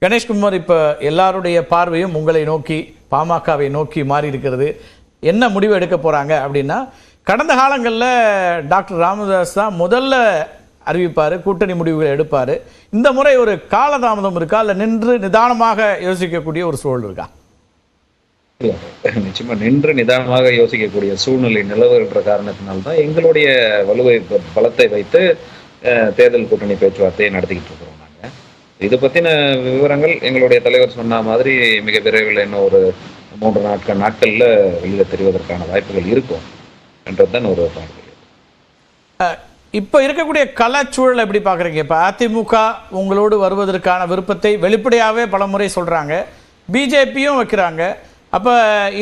கணேஷ்குமார், இப்போ எல்லாருடைய பார்வையும் உங்களை நோக்கி, பாமகவை நோக்கி மாறி இருக்கிறது. என்ன முடிவு எடுக்க போகிறாங்க அப்படின்னா, கடந்த காலங்களில் டாக்டர் ராமதாஸ் தான் முதல்ல அறிவிப்பார், கூட்டணி முடிவுகளை எடுப்பார். இந்த முறை ஒரு காலதாமதம் இருக்கா, இல்லை நின்று நிதானமாக யோசிக்கக்கூடிய ஒரு சூழல் இருக்கா? நிச்சயமா நின்று நிதானமாக யோசிக்கக்கூடிய சூழ்நிலை நிலவுகின்ற காரணத்தினால்தான் எங்களுடைய வலுவை பலத்தை வைத்து தேர்தல் கூட்டணி பேச்சுவார்த்தையை நடத்திக்கிட்டு இருக்கிறோம். நாங்க இது பத்தின விவரங்கள் எங்களுடைய தலைவர் சொன்ன மாதிரி மிக விரைவில் இன்னும் ஒரு 3 நாட்கள்ல வெளியில தெரிவதற்கான வாய்ப்புகள் இருக்கும் என்றதுதான் ஒரு பார்வை. இப்போ இருக்கக்கூடிய கலாச்சூழல் எப்படி பார்க்குறீங்க? இப்போ அதிமுக உங்களோடு வருவதற்கான விருப்பத்தை வெளிப்படையாகவே பல முறை சொல்கிறாங்க, பிஜேபியும் வைக்கிறாங்க. அப்போ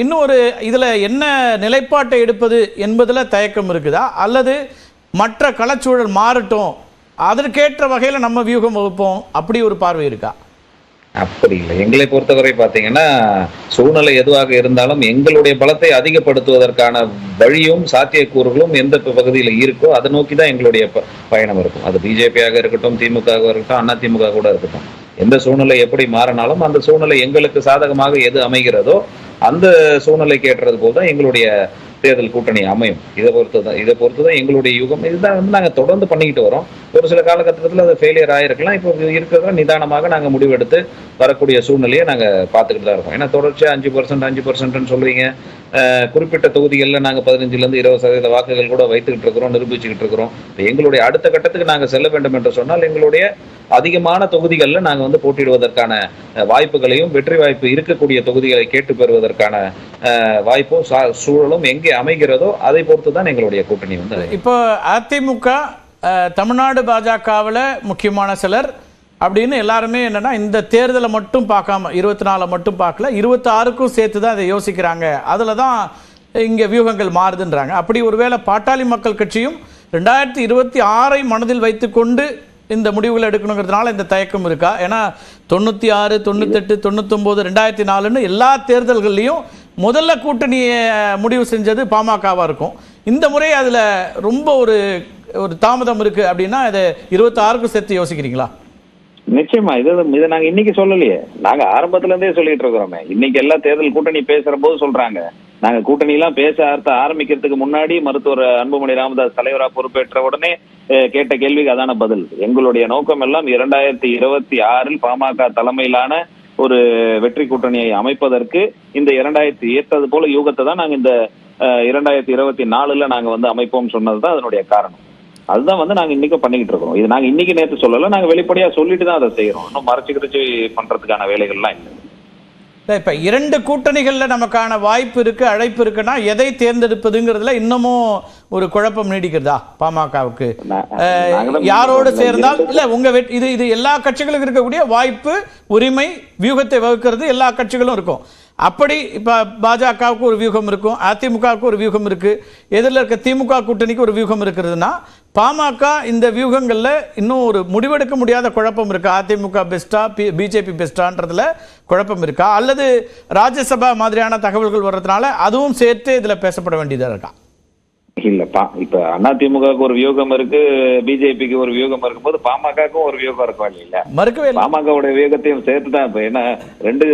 இன்னும் ஒரு இதில் என்ன நிலைப்பாட்டை எடுப்பது என்பதில் தயக்கம் இருக்குதா, அல்லது மற்ற கலாச்சூழல் மாறட்டும் அதற்கேற்ற வகையில் நம்ம வியூகம் வகுப்போம், அப்படி ஒரு பார்வை இருக்கா? அப்படி இல்லை. எங்களை பொறுத்தவரை பார்த்தீங்கன்னா, சூழ்நிலை எதுவாக இருந்தாலும் எங்களுடைய பலத்தை அதிகப்படுத்துவதற்கான வழியும் சாத்தியக்கூறுகளும் எந்த பகுதியில் இருக்கோ அதை நோக்கி தான் எங்களுடைய பயணம் இருக்கும். அது பிஜேபியாக இருக்கட்டும், திமுக இருக்கட்டும், அதிமுக கூட இருக்கட்டும். எந்த சூழ்நிலை எப்படி மாறினாலும் அந்த சூழ்நிலை எங்களுக்கு சாதகமாக எது அமைகிறதோ அந்த சூழ்நிலைக்கு ஏற்றது போல் தான் எங்களுடைய தேர்தல் கூட்டணி அமையும். இதை பொறுத்துதான் எங்களுடைய யுகம். இதுதான் நாங்கள் தொடர்ந்து பண்ணிக்கிட்டு வரோம். ஒரு சில காலகட்டத்தில் அது ஃபெயிலியர் ஆகிருக்கலாம். இப்போ இருக்கிறத நிதானமாக நாங்கள் முடிவெடுத்து வரக்கூடிய சூழ்நிலையை நாங்கள் பார்த்துக்கிட்டு தான் இருக்கோம். ஏன்னா தொடர்ச்சியாக 5% சொல்லுவீங்க. குறிப்பிட்ட தொகுதிகளில் நாங்கள் 15% 20% வாக்குகள் கூட வைத்துக்கிட்டு இருக்கிறோம், நிரூபிச்சுக்கிட்டு இருக்கிறோம். எங்களுடைய அடுத்த கட்டத்துக்கு நாங்கள் செல்ல வேண்டும் என்று சொன்னால் எங்களுடைய அதிகமான தொகுதிகளில் நாங்கள் போட்டியிடுவதற்கான வாய்ப்புகளையும், வெற்றி வாய்ப்பு இருக்கக்கூடிய தொகுதிகளை கேட்டு பெறுவதற்கான வாய்ப்பும் சூழலும் எங்கே அமைகிறதோ அதை பொறுத்து தான் எங்களுடைய கூட்டணி இப்போ அதிமுக தமிழ்நாடு பாஜகவில் முக்கியமான சிலர் அப்படின்னு எல்லாருமே என்னன்னா இந்த தேர்தலை மட்டும் பார்க்காம 24 மட்டும் பார்க்கல, 26க்கும் சேர்த்து தான் இதை யோசிக்கிறாங்க. அதில் தான் இங்கே வியூகங்கள் மாறுதுன்றாங்க. அப்படி ஒருவேளை பாட்டாளி மக்கள் கட்சியும் 2026 மனதில் வைத்துக்கொண்டு இந்த முடிவுகள் எடுக்கணுங்கிறதுனால இந்த தயக்கம் இருக்கா? ஏன்னா 96, 98, 99, 2004 எல்லா தேர்தல்கள்லையும் முதல்ல கூட்டணியை முடிவு செஞ்சது பாமகவாக இருக்கும். இந்த முறை அதில் ரொம்ப ஒரு தாமதம் இருக்கு அப்படின்னா இதை 26க்கும் சேர்த்து யோசிக்கிறீங்களா? நிச்சயமா. இதை நாங்க இன்னைக்கு சொல்லலையே, நாங்க ஆரம்பத்துல இருந்தே சொல்லிட்டு இருக்கிறோமே. இன்னைக்கு எல்லா தேர்தல் கூட்டணி பேசுற போது சொல்றாங்க, நாங்க கூட்டணி எல்லாம் பேச ஆரம்பிக்கிறதுக்கு முன்னாடி மருத்துவர் அன்புமணி ராமதாஸ் தலைவரா பொறுப்பேற்ற உடனே கேட்ட கேள்விக்கு அதான பதில். எங்களுடைய நோக்கம் எல்லாம் 2026 பாமக தலைமையிலான ஒரு வெற்றி கூட்டணியை அமைப்பதற்கு இந்த 2000 ஏற்றது போல யூகத்தை தான் நாங்க இந்த 2024 நாங்க அமைப்போம் சொன்னதுதான் அதனுடைய காரணம். அதுதான் நாங்க இன்னைக்கும் பண்ணிக்கிட்டு இருக்கோம். இது நாங்க இன்னைக்கு நேற்று சொல்லல, நாங்க வெளிப்படையா சொல்லிட்டு தான் அதை செய்யறோம். இன்னும் மறைச்சு பண்றதுக்கான வேலைகள்லாம் இல்லை. இப்ப 2 கூட்டணிகள்ல நமக்கான வாய்ப்பு இருக்கு, அழைப்பு இருக்குன்னா எதை தேர்ந்தெடுப்பதுங்கிறதுல இன்னமும் ஒரு குழப்பம் நீடிக்கிறதா பாமகவுக்கு? யாரோடு சேர்ந்தால் இல்ல உங்க இது எல்லா கட்சிகளுக்கும் இருக்கக்கூடிய வாய்ப்பு, உரிமை, வியூகத்தை வகுக்கிறது எல்லா கட்சிகளும் இருக்கும். அப்படி இப்ப பாஜகவுக்கு ஒரு வியூகம் இருக்கும், அதிமுகவுக்கு ஒரு வியூகம் இருக்கு, எதிரில் இருக்க திமுக கூட்டணிக்கு ஒரு வியூகம் இருக்கிறதுனா பாமக இந்த வியூகங்கள்ல இன்னும் ஒரு முடிவெடுக்க முடியாத குழப்பம் இருக்கா? அதிமுக பெஸ்டா, பிஜேபி பெஸ்டான்றதுல குழப்பம் இருக்கா, அல்லது ராஜ்யசபா மாதிரியான தகவல்கள் வர்றதுனால அதுவும் சேர்த்து இதுல பேசப்பட வேண்டியதா இருக்கா? இல்லப்பா, இப்ப அதிமுகவுக்கு ஒரு வியூகம் இருக்கு, பிஜேபிக்கு ஒரு வியூகம் இருக்கும்போது பாமகவுக்கும் ஒரு வியூகம் இருக்கும் இல்ல? மறுக்கவே பாமகவுடைய வியூகத்தையும் சேர்த்துதான். இப்ப என்ன ரெண்டு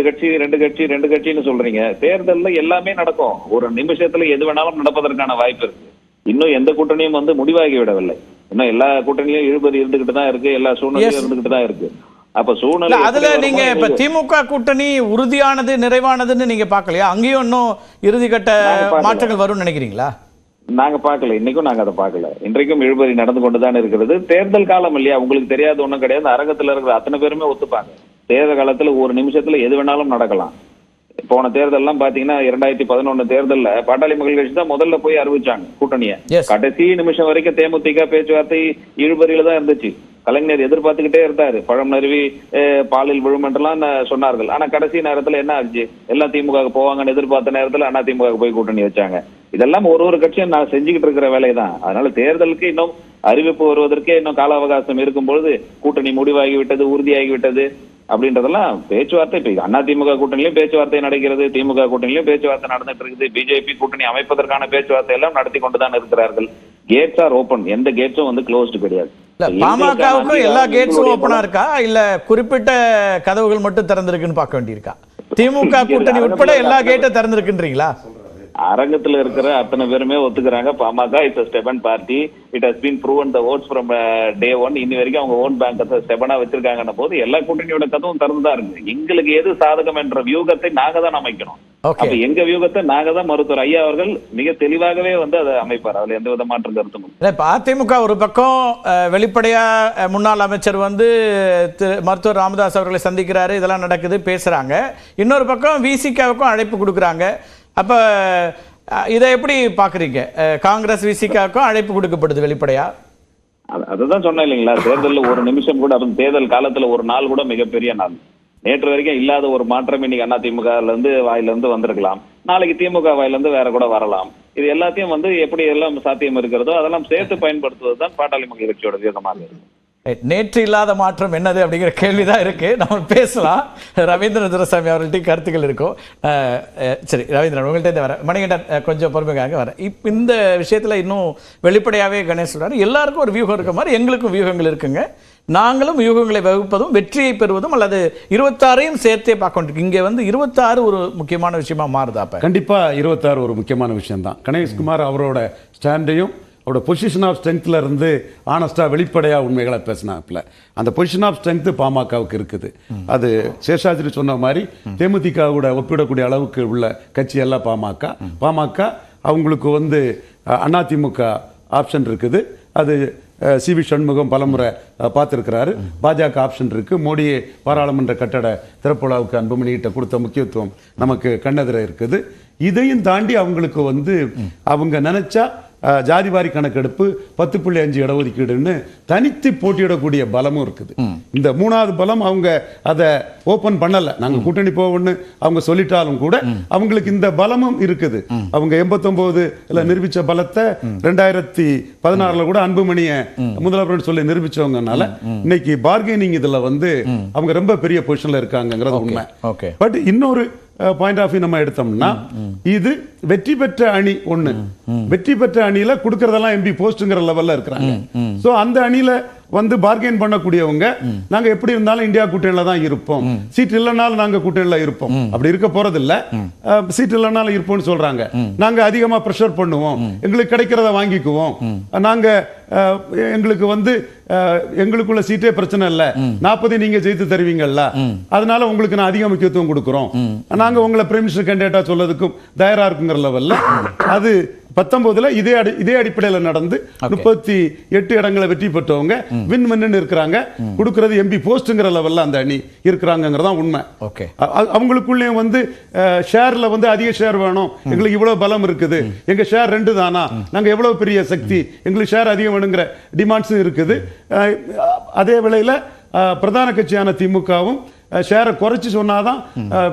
கட்சின்னு சொல்றீங்க? தேர்தல்ல எல்லாமே நடக்கும். ஒரு நிமிஷத்துல எது வேணாலும் நடப்பதற்கான வாய்ப்பு இருக்கு. இன்னும் எந்த கூட்டணியும் முடிவாகி விடவில்லை. இன்னும் எல்லா கூட்டணியும் இழுபறி இருந்துகிட்டு தான் இருக்கு, எல்லா சூழ்நிலையும் இருந்துகிட்டு தான் இருக்கு. அப்ப சூழ்நிலை அதுல நீங்க இப்ப திமுக கூட்டணி உறுதியானது, நிறைவானதுன்னு நீங்க பாக்கலையா? அங்கேயும் இன்னும் இறுதிக்கட்ட மாற்றங்கள் வரும்னு நினைக்கிறீங்களா? நாங்க பாக்கல, இன்னைக்கும் நாங்க அதை பாக்கல. இன்றைக்கும் இழுபறி நடந்து கொண்டுதான் இருக்கிறது. தேர்தல் காலம் இல்லையா, உங்களுக்கு தெரியாத ஒண்ணும் கிடையாது. அரங்கத்துல இருக்கிற அத்தனை பேருமே ஒத்துப்பாங்க. தேர்தல் காலத்துல ஒரு நிமிஷத்துல எது வேணாலும் நடக்கலாம். போன தேர்தல் எல்லாம் பாத்தீங்கன்னா 2011 தேர்தல்ல பாட்டாளி மக்கள் கட்சி தான் முதல்ல போய் அறிவிச்சாங்க கூட்டணிய. கடைசி நிமிஷம் வரைக்கும் தேமுதிக பேச்சுவார்த்தை இழுபறியில தான் இருந்துச்சு. கலைஞர் எதிர்பார்த்துக்கிட்டே இருந்தாரு, பழம் நறுவி பாலில் விழும் என்றெல்லாம் சொன்னார்கள். ஆனா கடைசி நேரத்துல என்ன ஆச்சு, எல்லாம் திமுக போவாங்கன்னு எதிர்பார்த்த நேரத்துல அதிமுக போய் கூட்டணி வச்சாங்க. இதெல்லாம் ஒரு கட்சியும் நான் செஞ்சுக்கிட்டு இருக்கிற வேலைதான். அதனால தேர்தலுக்கு இன்னும் அறிவிப்பு வருவதற்கே இன்னும் கால அவகாசம் இருக்கும் பொழுது கூட்டணி முடிவாகிவிட்டது, உறுதியாகிவிட்டது அப்படின்றதெல்லாம் பேச்சுவார்த்தை. இப்ப அதிமுக கூட்டணியிலும் பேச்சுவார்த்தை நடக்கிறது, திமுக கூட்டணியிலும் பேச்சுவார்த்தை நடந்துட்டு இருக்குது, பிஜேபி கூட்டணி அமைப்பதற்கான பேச்சுவார்த்தை எல்லாம் நடத்தி கொண்டுதான் இருக்கிறார்கள். கேட்ஸ் ஆர் ஓபன், எந்த கேட்ஸும் க்ளோஸ்டு கிடையாது. இல்ல பாமகவுக்கும் எல்லா கேட்ஸும் ஓப்பனா இருக்கா இல்ல குறிப்பிட்ட கதவுகள் மட்டும் திறந்திருக்குன்னு பார்க்க வேண்டியிருக்கா? திமுக கூட்டணி உட்பட எல்லா கேட்டும் திறந்திருக்குன்றீங்களா? அரங்கத்துல இருக்கிற அத்தனை பேருமே ஒத்துக்கிறாங்க PMK is stepney party. It has been proven the odds from day one. இன்னி வரைக்கும் அவங்க ஓன் பேங்க் ஸ்டெபனா வச்சிருக்காங்கன்ன போது எல்லா கூட்டணியோட கதவும் திறந்துதான் இருக்கு. எங்களுக்கு எது சாதகம் என்ற வியூகத்தை நாங்க தான் அமைக்கணும். அப்ப எங்க வியூகத்தை நாங்க தான் மருத்துவர் ஐயா அவர்கள் மிக தெளிவாகவே அதை அமைப்பார். அதுல எந்த வித மாற்றம் கருத்தும் இல்லை. இப்ப அதிமுக ஒரு பக்கம் வெளிப்படையா முன்னாள் அமைச்சர் மருத்துவர் ராமதாஸ் அவர்களை சந்திக்கிறாரு, இதெல்லாம் நடக்குது, பேசுறாங்க. இன்னொரு பக்கம் விசிகாவுக்கும் அழைப்பு கொடுக்குறாங்க. அப்ப இதை எப்படி பாக்குறீங்க? காங்கிரஸ் விசிகாவுக்கும் அழைப்பு கொடுக்கப்படுது வெளிப்படையா. அதுதான் சொன்னேன் இல்லைங்களா, தேர்தலில் ஒரு நிமிஷம் கூட, தேர்தல் காலத்துல ஒரு நாள் கூட மிகப்பெரிய நாள். நேற்று வரைக்கும் இல்லாத ஒரு மாற்றம் இன்னைக்கு அதிமுக வாயிலிருந்து வந்திருக்கலாம். நாளைக்கு திமுக வாயிலிருந்து வேற கூட வரலாம். இது எல்லாத்தையும் எப்படி எல்லாம் சாத்தியம் இருக்கிறதோ அதெல்லாம் சேர்த்து பயன்படுத்துவது தான் பாட்டாளி மக்கள் கட்சியோட வியூகமாக இருக்கு. நேற்று இல்லாத மாற்றம் என்னது அப்படிங்கிற கேள்விதான் இருக்கு. நம்ம பேசலாம். ரவீந்திரன் துரைசாமி அவர்கள்ட்ட கருத்துக்கள் இருக்கும். சரி ரவீந்திரன், உங்கள்கிட்ட வர மணிகண்டன் கொஞ்சம் பொறுமையாக வர. இப்போ இந்த விஷயத்துல இன்னும் வெளிப்படையாவே கணேஷ் சொல்றாரு, எல்லாருக்கும் ஒரு வியூகம் இருக்க மாதிரி எங்களுக்கும் வியூகங்கள் இருக்குங்க. நாங்களும் வியூகங்களை வகுப்பதும் வெற்றியை பெறுவதும் அல்லது 26ஐயும் சேர்த்தே பார்க்க. இங்கே 26 ஒரு முக்கியமான விஷயமா மாறுதா? கண்டிப்பா 26 ஒரு முக்கியமான விஷயம் தான். கணேஷ்குமார் அவரோட ஸ்டாண்டையும் அவரோட பொசிஷன் ஆஃப் ஸ்ட்ரென்த்ல இருந்து ஆனஸ்டா வெளிப்படையா உண்மைகளை பேசினாப்ல. அந்த பொசிஷன் ஆஃப் ஸ்ட்ரென்த் பாமகவுக்கு இருக்குது. அது சேஷாத்ரி சொன்ன மாதிரி தேமுதிகவோட ஒப்பிடக்கூடிய அளவுக்கு உள்ள கட்சி எல்லாம் பாமக. அவங்களுக்கு அதிமுக ஆப்ஷன் இருக்குது. அது சி.வி. சண்முகம் பலமுறை பார்த்துருக்கிறாரு. பாஜக ஆப்ஷன் இருக்கு. மோடியே பாராளுமன்ற கட்டட திறப்புலாவுக்கு அன்புமணிகிட்ட கொடுத்த முக்கியத்துவம் நமக்கு கண்ணெதிர இருக்குது. இதையும் தாண்டி அவங்களுக்கு அவங்க நினைச்சா ஜாதிவாரி கணக்கெடுப்பு 10.5 இடஒதுக்கீடுன்னு தனித்து போட்டியிடக்கூடிய பலமும் இருக்குது. இந்த மூணாவது பலம் அவங்க அதை ஓபன் பண்ணல. நாங்க கூட்டணி போவோம்னு அவங்க சொல்லிட்டாலும் கூட அவங்களுக்கு இந்த பலமும் இருக்குது. அவங்க 89 நிரூபிச்ச பலத்தை 2016 கூட அன்புமணிய முதல்வர் சொல்லி நிரூபிச்சவங்கனால இன்னைக்கு பார்கெனிங் இதுல அவங்க ரொம்ப பெரிய பொசிஷன்ல இருக்காங்கிறது உண்மை. பட் இன்னொரு பாயிண்ட் ஆஃப் வியூ நம்ம எடுத்தோம்னா இது வெற்றி பெற்ற அணி ஒண்ணு. வெற்றி பெற்ற அணியில கொடுக்கறதெல்லாம் எம்பி போஸ்ட்ங்கிற லெவல்ல இருக்கிறாங்க. சோ அந்த அணியில பார்கெயின் பண்ணக்கூடியவங்க நாங்க எப்படி இருந்தாலும் இந்தியா கூட்டணியில தான் இருப்போம், சீட் இல்லைனாலும் நாங்க கூட்டணியில இருப்போம், அப்படி இருக்க போறது இல்ல, சீட் இல்லைனாலும் இருப்போம்னு சொல்றாங்க. நாங்க அதிகமா பிரஷர் பண்ணுவோம், எங்களுக்கு கிடைக்கிறத வாங்கிக்குவோம், நாங்க எங்களுக்கு எங்களுக்குள்ள சீட்டே பிரச்சனை இல்ல, 40 நீங்க ஜெயித்து தருவீங்கல்ல, அதனால உங்களுக்கு நான் அதிக முக்கியத்துவம் கொடுக்கிறோம், நாங்க உங்களை பிரைம் மினிஸ்டர் கேண்டிடேட்டா சொல்லதுக்கும் தயாரா இருக்குங்கிற லெவல்ல அது 19 இதே அடிப்படையில் நடந்து 38 இடங்களை வெற்றி பெற்றவங்க வின் இருக்கிறாங்க. கொடுக்கிறது எம்பி போஸ்ட்ங்கிற லெவல்ல அந்த அணி இருக்கிறாங்கிறதா உண்மை. அவங்களுக்குள்ளேயும் ஷேர்ல அதிக ஷேர் வேணும், எங்களுக்கு இவ்வளவு பலம் இருக்குது, எங்க ஷேர் 2 தானா, நாங்க எவ்வளவு பெரிய சக்தி, எங்களுக்கு ஷேர் அதிகம் வேணுங்கிற டிமாண்ட்ஸும் இருக்குது. அதே வேளையில பிரதான கட்சியான திமுகவும் ஷேரை குறைச்சு சொன்னாதான்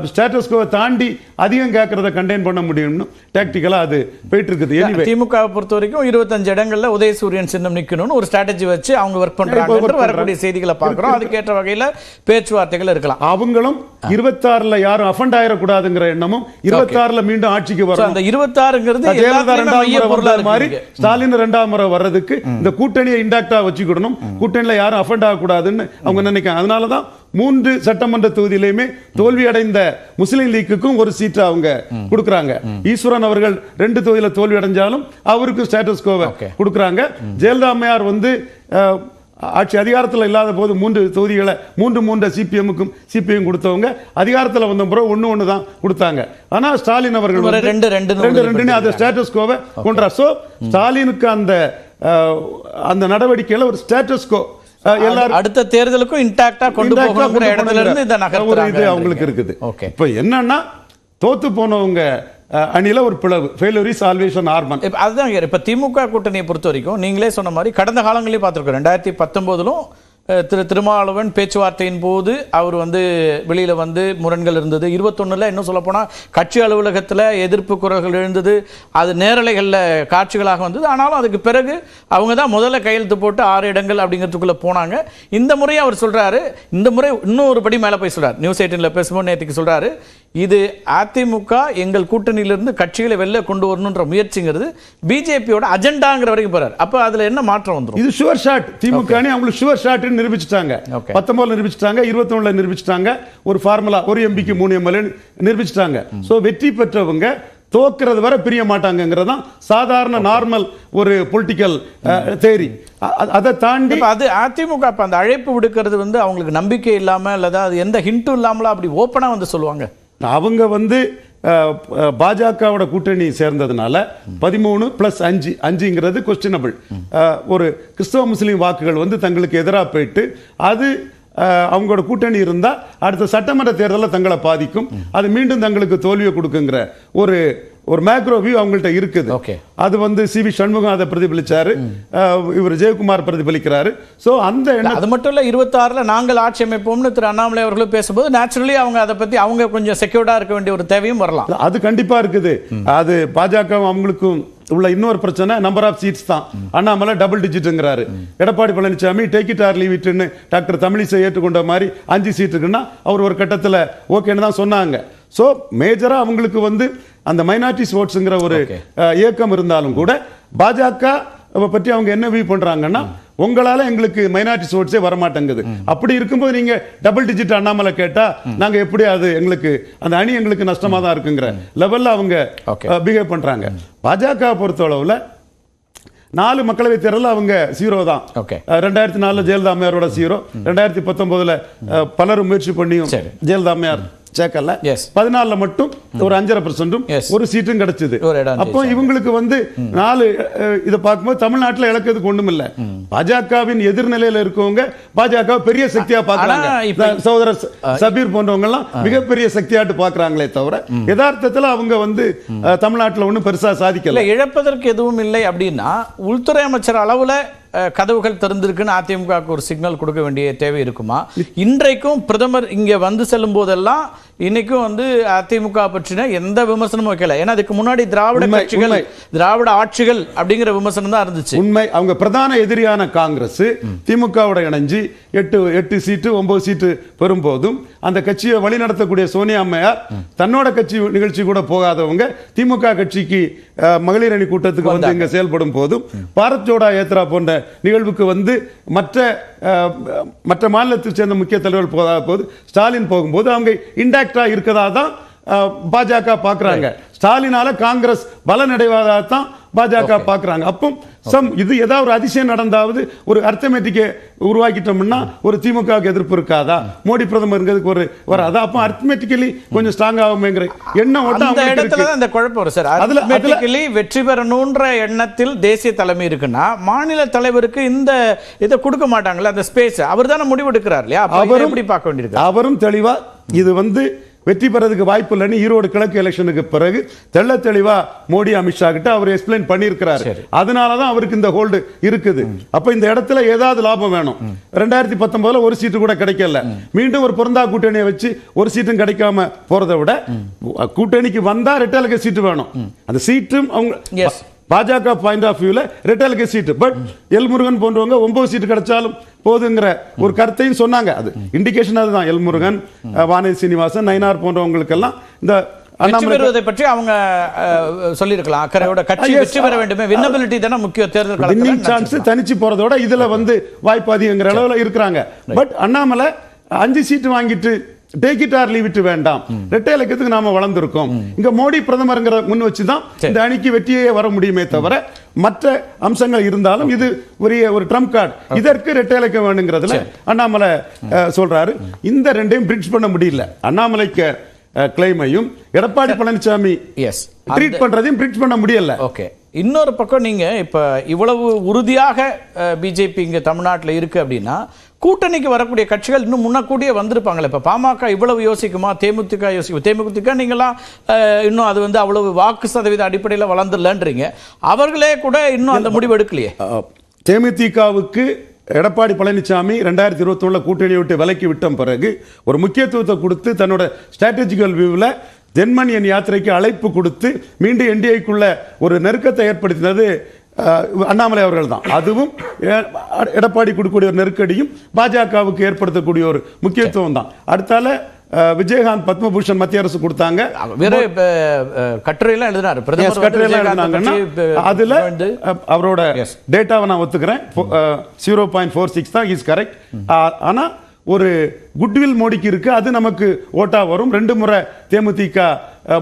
ஸ்டேட்டஸ் கோவை தாண்டி அதிகம் கேட்கறத கண்டெயின் பண்ண முடியும்னு டாக்டிக்கலா அது போயிட்டு இருக்குது. திமுக பொறுத்த வரைக்கும் 25 இடங்கள்ல உதயசூரியன் சின்னம் நிக்கணும்னு ஒரு ஸ்ட்ராட்டஜி வச்சு அவங்க ஒர்க் பண்றாங்க. வரக்கூடிய செய்திகளை பார்க்கிறோம். அதுக்கேற்ற வகையில பேச்சுவார்த்தைகள் இருக்கலாம். அவங்களும் 26ல யாரும் அஃபண்ட் ஆயிடக்கூடாதுங்கிற எண்ணமும் 26ல மீண்டும் ஆட்சிக்கு வரும். அந்த 26ங்கிறது மாதிரி ஸ்டாலின் 2ஆம் முறை வர்றதுக்கு இந்த கூட்டணியை இன்டாக்டா வச்சுக்கிடணும், கூட்டணியில யாரும் அஃபண்ட் ஆகக்கூடாதுன்னு அவங்க நினைக்கிறாங்க. அதனாலதான் 3 சட்டமன்ற தொகுதியிலுமே தோல்வி அடைந்த முஸ்லிம் லீக்குக்கும் ஒரு சீட் அவங்க கொடுக்கறாங்க. ஈஸ்வரன் அவர்கள் 2 தொகுதியில தோல்வி அடைஞ்சாலும் அவருக்கு ஸ்டேட்டஸ் கோவை கொடுக்கறாங்க. ஜெயலலிதா அம்மையார் ஆட்சி அதிகாரத்தில் இல்லாத போது 3 தொகுதிகளை 3 சிபிஎம்முக்கும் சிபிஎம் கொடுத்தவங்க அதிகாரத்தில் வந்த பிறகு 1 தான் கொடுத்தாங்க. ஆனா ஸ்டாலின் அவர்கள் 2 அந்த ஸ்டேட்டஸ் கோவை கொண்டா. சோ ஸ்டாலினுக்கு அந்த நடவடிக்கையில ஒரு ஸ்டேட்டஸ் கோ அடுத்த தேர்தலுக்கும் இன்டாக்டா கொண்டு போகணும்ங்கிற இடத்துல இருந்து இந்த நகர்த்துறாங்க. அவங்களுக்கு இருக்குது. இப்ப என்னன்னா தோத்து போனவங்க அணில ஒரு பிளவு, failure is always an Arman. அதுதான் இப்ப திமுக கூட்டணியை பொறுத்த வரைக்கும் நீங்களே சொன்ன மாதிரி கடந்த காலங்களிலே பார்த்திருக்கோம். 2019லும் திரு திருமாவளவன் பேச்சுவார்த்தையின் போது அவர் வந்து வெளியில் வந்து முரண்கள் இருந்தது. 21 இன்னும் சொல்லப்போனால் கட்சி அலுவலகத்தில் எதிர்ப்பு குரல்கள் எழுந்தது. அது நேரலைகளில் காட்சிகளாக வந்தது. ஆனாலும் அதுக்கு பிறகு அவங்க தான் முதல்ல கையெழுத்து போட்டு 6 இடங்கள் அப்படிங்கிறதுக்குள்ளே போனாங்க. இந்த முறை அவர் சொல்கிறாரு, இந்த முறை இன்னும் ஒரு படி மேலே போய் சொல்கிறார். நியூஸ் 18 பேசும்போது நேற்றுக்கு சொல்கிறாரு, இது அதிமுக எங்கள் கூட்டணியிலிருந்து கட்சிகளை வெளில கொண்டு வரணுன்ற முயற்சிங்கிறது பிஜேபியோட அஜெண்டாங்கிற வரைக்கும் போறாரு. அப்ப அதுல என்ன மாற்றம் வந்துரும்? இது ஷுவர் ஷாட். திமுக அவங்களுக்கு ஷுவர் ஷாட் நிரூபிச்சிட்டாங்க. 19 நிரூபிச்சிட்டாங்க, 21 நிரூபிச்சிட்டாங்க. ஒரு ஃபார்முலா, ஒரு எம்பிக்கு 3 எம்எல்ஏ நிரூபிச்சிட்டாங்க. சோ வெற்றி பெற்றவங்க தோக்கிறது வரை பிரிய மாட்டாங்கிறது தான் சாதாரண நார்மல் ஒரு பொலிட்டிக்கல் தேரி. அதை தாண்டி அது அதிமுக அந்த அழைப்பு விடுக்கிறது வந்து அவங்களுக்கு நம்பிக்கை இல்லாம அல்லது அது எந்த ஹிண்ட்டும் இல்லாமல அப்படி ஓப்பனா வந்து சொல்லுவாங்க. அவங்க வந்து பாஜகவோட கூட்டணி சேர்ந்ததுனால 13+5 கொஸ்டினபிள். ஒரு கிறிஸ்தவ முஸ்லீம் வாக்குகள் வந்து தங்களுக்கு எதிராக போயிட்டு அது அவங்களோட கூட்டணி இருந்தா அடுத்த சட்டமன்ற தேர்தலில் தங்களை பாதிக்கும், அது மீண்டும் தங்களுக்கு தோல்வியை கொடுக்குங்கிற ஒரு மேக்ரோ வியூ அவங்கள்ட்ட இருக்குது. அது வந்து சிவி சண்முகம் அதை பிரதிபலிச்சாரு, இவர் ஜெயக்குமார் பிரதிபலிக்கிறாரு. சோ அந்த அது மட்டும் இல்ல 26ல நாங்கள் ஆட்சி அமைப்போம்னு திரு அண்ணாமலை அவர்களும் பேசும்போது நேச்சுரலி அவங்க அதை பத்தி அவங்க கொஞ்சம் செக்யூர்டா இருக்க வேண்டிய ஒரு தேவையும் வரலாம். அது கண்டிப்பா இருக்குது. அது பாஜக அவங்களுக்கும் உள்ள இன்னொரு பிரச்சனை நம்பர் ஆஃப் சீட்ஸ் தான். அண்ணாமலை டபுள் டிஜிட்ங்கிறாரு. Edappadi Palaniswami take it or leave இட்னு டாக்டர் தமிழிசை ஏற்றுக்கொண்ட மாதிரி 5 சீட் இருக்குன்னா அவர் ஒரு கட்டத்தில் ஓகேன்னு தான் சொன்னாங்க. ஸோ மேஜரா அவங்களுக்கு வந்து அந்த மைனாரிட்டிஸ் ஓட்ஸ்ங்கிற ஒரு இயக்கம் இருந்தாலும் கூட பாஜக பற்றி அவங்க என்ன வியூ பண்றாங்கன்னா, உங்களால எங்களுக்கு மைனாரிட்டி ஓட்ஸே வரமாட்டேங்குது. அப்படி இருக்கும்போது நீங்க டபுள் டிஜிட் அண்ணாமலை கேட்டா நாங்க எப்படி, அது எங்களுக்கு அந்த அணி எங்களுக்கு நஷ்டமா தான் இருக்குங்கிற லெவல்ல அவங்க பிஹேவ் பண்றாங்க. பாஜக பொறுத்தளவுல 4 மக்களவை தேர்தல் அவங்க 0 தான். 2004 ஜெயலலிதா அம்மையாரோட 0, 2019 பலரும் முயற்சி பண்ணியும் ஜெயலலிதா அம்மையார் சேர்க்கல. 14 மட்டும் ஒரு 5.5% ஒரு சீட்டும் கிடைச்சது. அப்போ இவங்களுக்கு வந்து 4 இதை பார்க்கும்போது தமிழ்நாட்டில் இழக்கிறதுக்கு ஒண்ணும் இல்ல. பாஜகவின் எதிர்நிலையில இருக்கவங்க பாஜக பெரிய சக்தியா பாக்குறாங்க. சகோதரர் சபீர் போன்றவங்க எல்லாம் மிகப்பெரிய சக்தியாட்டு பாக்குறாங்களே தவிர யதார்த்தத்தில் அவங்க வந்து தமிழ்நாட்டில் ஒன்றும் பெருசா சாதிக்கல. இழப்பதற்கு எதுவும் இல்லை அப்படின்னா உள்துறை அமைச்சர் அளவுல கதவுகள் திறந்திருக்குன்னு அதிமுக ஒரு சிக்னல் கொடுக்க வேண்டிய தேவை இருக்குமா? இன்றைக்கும் பிரதமர் இங்க வந்து செல்லும் போதெல்லாம் இன்னைக்கும் வந்து அதிமுக பற்றின எந்த விமர்சனமும் வைக்கல. ஏன்னா அதுக்கு முன்னாடி திராவிட கட்சிகள், திராவிட ஆட்சிகள் அப்படிங்கிற விமர்சனம் தான் இருந்துச்சு. உண்மை. அவங்க பிரதான எதிரியான காங்கிரஸ் திமுகவோட இணைஞ்சு 8 சீட்டு 9 சீட்டு பெறும்போதும் அந்த கட்சியை வழிநடத்தக்கூடிய சோனியா அம்மையார் தன்னோட கட்சி நிகழ்ச்சி கூட போகாதவங்க திமுக கட்சிக்கு மகளிர் அணி கூட்டத்துக்கு வந்து இங்க செயல்படும் போதும் பாரத் ஜோடா யாத்ரா போன்ற நிகழ்வுக்கு வந்து மற்ற மாநிலத்தை சேர்ந்த முக்கிய தலைவர்கள் போகாத போது ஸ்டாலின் போகும்போது அவங்க இன்டாக்டா இருக்கதா தான் பாஜக பாக்குறாங்க. ஸ்டாலினால காங்கிரஸ் பலனடைவதான் பாஜக பாக்குறாங்க. அப்போ இது ஏதாவது ஒரு அதிசயம் நடந்தாவது ஒரு அர்த்தமேட்டிக்கை உருவாக்கிட்டோம்னா ஒரு திமுக எதிர்ப்பு இருக்காதா, மோடி பிரதமர் வராதா? அப்போ அர்த்தமேட்டிக்கலி கொஞ்சம் ஸ்ட்ராங் ஆகுமேங்கிற எண்ணம் இந்த குழப்பம் வரும் சார். அர்த்தமேட்டிக்கலி வெற்றி பெறணும்ன்ற எண்ணத்தில் தேசிய தலைமை இருக்குன்னா மாநில தலைவருக்கு இந்த இதை கொடுக்க மாட்டாங்களா, அந்த ஸ்பேஸ்? அவர் தானே முடிவெடுக்கிறார் இல்லையா? அவர் எப்படி பார்க்க வேண்டியிருக்கு? அவரும் தெளிவா இது வந்து வெற்றி பெறதுக்கு வாய்ப்பு இல்லைன்னு ஈரோடு கிழக்கு எலெக்ஷனுக்கு பிறகு தெள்ள தெளிவா மோடி அமித்ஷா கிட்ட அவர் எக்ஸ்பிளைன் பண்ணியிருக்கிறார். அதனாலதான் அவருக்கு இந்த ஹோல்டு இருக்குது. அப்ப இந்த இடத்துல ஏதாவது லாபம் வேணும். 2019 ஒரு சீட்டு கூட கிடைக்கல. மீண்டும் ஒரு பொருந்தா கூட்டணியை வச்சு ஒரு சீட்டும் கிடைக்காம போறதை விட கூட்டணிக்கு வந்தா ரெட்டலுக்கு சீட்டு வேணும். அந்த சீட்டும் அவங்க பாஜக பாயிண்ட் ஆஃப் வியூல ரெட்டலுக்கு சீட்டு. பட் எல்முருகன் போன்றவங்க 9 சீட்டு கிடைச்சாலும் போதுங்கிற ஒரு கருத்தையும் சொன்னாங்க. அது இண்டிகேஷன் அதுதான். எல்முருகன், வானதி சீனிவாசன், நயினார் போன்றவங்களுக்கெல்லாம் இந்த அண்ணாமலை பற்றி அவங்க சொல்லியிருக்கலாம். அக்கறையோட கட்சி வெற்றி பெற வேண்டுமே, வின்னபிலிட்டி தானே முக்கிய தேர்தல் களத்துல. சான்ஸ் தனிச்சு போறதோட இதுல வந்து வாய்ப்பு அதிகங்கிற அளவுல இருக்கிறாங்க. பட் அண்ணாமலை 5 சீட்டு வாங்கிட்டு take it or leave it வேண்டாம், ரெட்டை இலக்கத்துக்கு நாம வளர்ந்திருக்கோம், இங்க மோடி பிரதமர்ங்கிற முன் வச்சுதான் இந்த அணிக்கு வெற்றியே வர முடியுமே தவிர மற்ற அம்சங்கள் இருந்தாலும் இது ஒரு ட்ரம்ப் கார்டு. இதற்கு ரெட்டை இலக்கம் வேணுங்கிறதுல அண்ணாமலை சொல்றாரு. இந்த ரெண்டையும் பிரிட்ஜ் பண்ண முடியல. அண்ணாமலைக்கு கிளைமையும் எடப்பாடி பழனிசாமி ட்ரீட் பண்றதையும் பிரிட்ஜ் பண்ண முடியல. ஓகே. இன்னொரு பக்கம் நீங்க இப்ப இவ்வளவு உறுதியாக பிஜேபி இங்க தமிழ்நாட்டில் இருக்கு அப்படின்னா கூட்டணிக்கு வரக்கூடிய கட்சிகள் இன்னும் முன்னக்கூடியே வந்திருப்பாங்களே. இப்ப பாமக இவ்வளவு யோசிக்குமா? தேமுதிக யோசிக்கும். தேமுதிக நீங்களாம் இன்னும் அது வந்து அவ்வளவு வாக்கு சதவீத அடிப்படையில் வளர்ந்துடலன்றீங்க. அவர்களே கூட இன்னும் அந்த முடிவு எடுக்கலையே. தேமுதிகவுக்கு 50% 60% வாக்கு எடப்பாடி பழனிசாமி 2021 கூட்டணியை விட்டு விலக்கி விட்ட பிறகு ஒரு முக்கியத்துவத்தை கொடுத்து தன்னோட ஸ்ட்ராட்டஜிக்கல் வியூவில் ஜென்மனியன் யாத்திரைக்கு அழைப்பு கொடுத்து மீண்டும் என்டிஏக்குள்ள ஒரு நெருக்கத்தை ஏற்படுத்தினது அண்ணாமலை அவர்கள் தான். அதுவும் எடப்பாடி கொடுக்கக்கூடிய ஒரு நெருக்கடியும் பாஜகவுக்கு ஏற்படுத்தக்கூடிய ஒரு முக்கியத்துவம் தான். அடுத்தால விஜயகாந்த் பத்மபூஷன் மத்திய அரசு கொடுத்தாங்க. கட்டுரையெல்லாம் எழுதினாரு, அதுல அவரோட டேட்டாவை நான் ஒத்துக்கிறேன், 0.46 தான் இஸ் கரெக்ட். ஆனா ஒரு குட்வில் மோடிக்கு இருக்கு, அது நமக்கு ஓட்டா வரும். 2 முறை தேமுதிக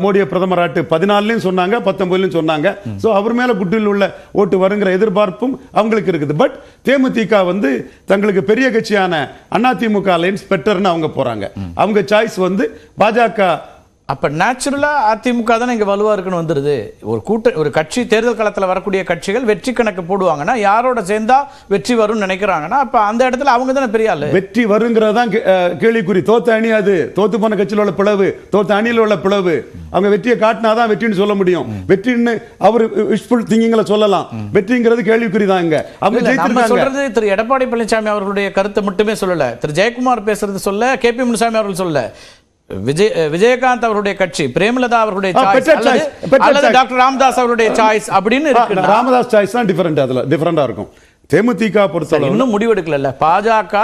மோடியை பிரதமராட்டு 14 சொன்னாங்க, 19 சொன்னாங்க. சோ அவர் மேல குட்வில் உள்ள ஓட்டு வருங்கிற எதிர்பார்ப்பும் அவங்களுக்கு இருக்குது. பட் தேமுதிக வந்து தங்களுக்கு பெரிய கட்சியான அதிமுக அலையன்ஸ் பெட்டர்னு அவங்க போறாங்க. அவங்க சாய்ஸ் வந்து பாஜக. அப்ப நேச்சுரலா அதிமுக தானே இங்க வலுவா இருக்குன்னு வந்துருது. ஒரு கட்சி தேர்தல் காலத்துல வரக்கூடிய கட்சிகள் வெற்றி கணக்கு போடுவாங்கன்னா யாரோட சேர்ந்தா வெற்றி வரும்னு நினைக்கிறாங்கன்னா அப்ப அந்த இடத்துல அவங்க தானே பெரிய ஆளு. வெற்றி வருங்கிறதான் கேள்விக்குறி. தோத்த அணி அது தோத்து போன கட்சியில் உள்ள பிளவு, தோத்த அணியில் உள்ள பிளவு. அவங்க வெற்றியை காட்டினாதான் வெற்றின்னு சொல்ல முடியும். வெற்றின்னு அவர் விஷ்ஃபுல் திங்கிங்ல சொல்லலாம், வெற்றிங்கிறது கேள்விக்குறி தான். இங்க அவங்க சொல்றது திரு எடப்பாடி பழனிசாமி அவர்களுடைய கருத்தை மட்டுமே சொல்லல, திரு ஜெயக்குமார் பேசுறது சொல்ல, KP முனுசாமி அவர்கள் சொல்ல, விஜயகாந்த் அவருடைய கட்சி, பிரேமலதா அவருடைய சாய்ஸ் அல்லது டாக்டர் ராமதாஸ் அவருடைய சாய்ஸ் அப்படின்னு இருக்கு. ராமதாஸ் சாய்ஸ் தான் டிஃபரெண்டா இருக்கும். தேமுதிக பொறுத்தவரை இன்னும் முடிவெடுக்கல பாஜக.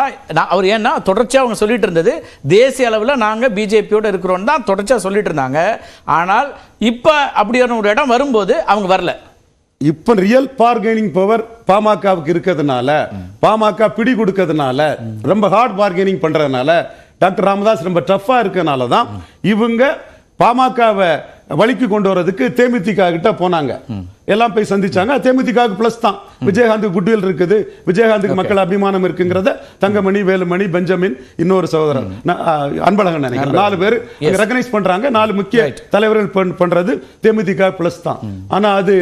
அவர் ஏன்னா தொடர்ச்சியா அவங்க சொல்லிட்டு இருந்தது தேசிய அளவில் நாங்க பிஜேபியோட இருக்கிறோம் தான் தொடர்ச்சியா சொல்லிட்டு இருந்தாங்க. ஆனால் இப்ப அப்படியான ஒரு இடம் வரும்போது அவங்க வரல. இப்ப ரியல் பார்கெனிங் பவர் பாமகவுக்கு இருக்கிறதுனால, பாமக பிடி கொடுக்கிறதுனால, ரொம்ப ஹார்ட் பார்கெனிங் பண்றதுனால, டாக்டர் ராமதாஸ் ரொம்ப டஃபா இருக்கனால தான் இவங்க பாமகவை வழிக்கு கொண்டு வரதுக்கு தேமுதிக கிட்ட போனாங்க. எல்லாம் போய் சந்திச்சாங்க. தேமுதிக பிளஸ் தான். விஜயகாந்த் குட்வில் இருக்குது, விஜயகாந்துக்கு மக்கள் அபிமானம் இருக்குங்கிறத தங்கமணி, வேலுமணி, பெஞ்சமின், இன்னொரு சகோதரர் அன்பழகன் நினைக்கிறேன் 4 பேர் ரெகனைஸ் பண்றாங்க. 4 முக்கிய தலைவர்கள் பண்றது தேமுதிக பிளஸ் தான். ஆனா அது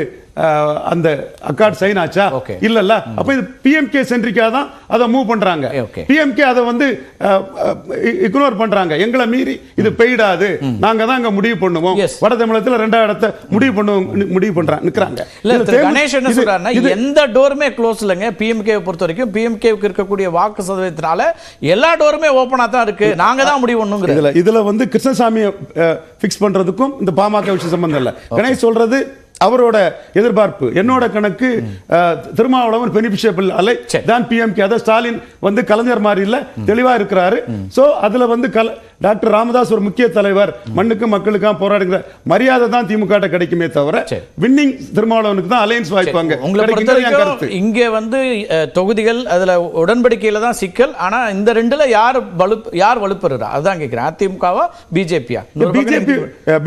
அந்த அக்கார்ட் சைன் ஆச்சா இல்லல்ல. அப்ப இது பிஎம்கே சென்ட்ரிக்கா தான் அதை மூவ் பண்றாங்க. பிஎம்கே அதை வந்து இக்னோர் பண்றாங்க. எங்களை மீறி இது பெய்டாது, நாங்க தான் அங்க முடிவு பண்ணுவோம். வட தமிழகத்துல 2வது இடத்தை முடிவு பண்றாங்க நிக்கறாங்க. கணேஷ் என்ன சொல்றாருன்னா எந்த டோருமே க்ளோஸ் இல்லங்க. பிஎம்கே பொறுத்த வரைக்கும் பிஎம்கேவுக்கு இருக்கக்கூடிய வாக்கு சதவீதத்தினால எல்லா டோருமே ஓபனா தான் இருக்கு, நாங்க தான் முடிவு பண்ணுங்க. இதுல வந்து கிருஷ்ணசாமியை ஃபிக்ஸ் பண்றதுக்கும் இந்த பாமக விஷயம் சம்பந்தம் இல்ல. கணேஷ் சொல்றது அவரோட எதிர்பார்ப்பு. என்னோட கணக்கு திருமாவளவன் பெனிஃபிஷியபிள் அலை தான் பிஎம்கே. அத ஸ்டாலின் வந்து கலைஞர் மாதிரி இல்ல, தெளிவா இருக்கிறாரு. சோ அதுல வந்து டாக்டர் ராமதாஸ் ஒரு முக்கிய தலைவர், மண்ணுக்கு மக்களுக்காக போராடுகிற மரியாதை தான் திமுக கிடைக்குமே தவிர வின்னிங் திருமாவளவனுக்கு தான் அலையன்ஸ் வாய்ப்பாங்க. இங்க வந்து தொகுதிகள் அதுல உடன்படிக்கையில தான் சிக்கல். ஆனா இந்த ரெண்டுல யார் வலுப்பெறுறா அதுதான் கேக்குறேன். அதிமுகவா பிஜேபியா?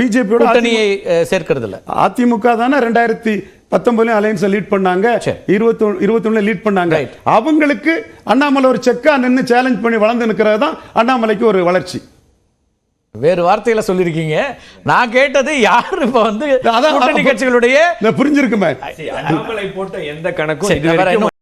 பிஜேபியோட கூட்டணியை சேர்க்கிறது இல்ல. அதிமுக தானே 2019 அலையன்ஸ் லீட் பண்ணாங்க, 21 லீட் பண்ணாங்க. அவங்களுக்கு அண்ணாமலை ஒரு செக்கா நின்னு சேலஞ்ச் பண்ணி வளர்ந்து நிக்கிறது தான் அண்ணாமலைக்கு ஒரு வளர்ச்சி. வேறு வார்த்தையில சொல்லிருக்கீங்க. நான் கேட்டது யார் இப்ப வந்து கூட்டணி கட்சிகளுடைய புரிஞ்சிருக்குமே. அண்ணாமலை போட்ட எந்த கணக்கும்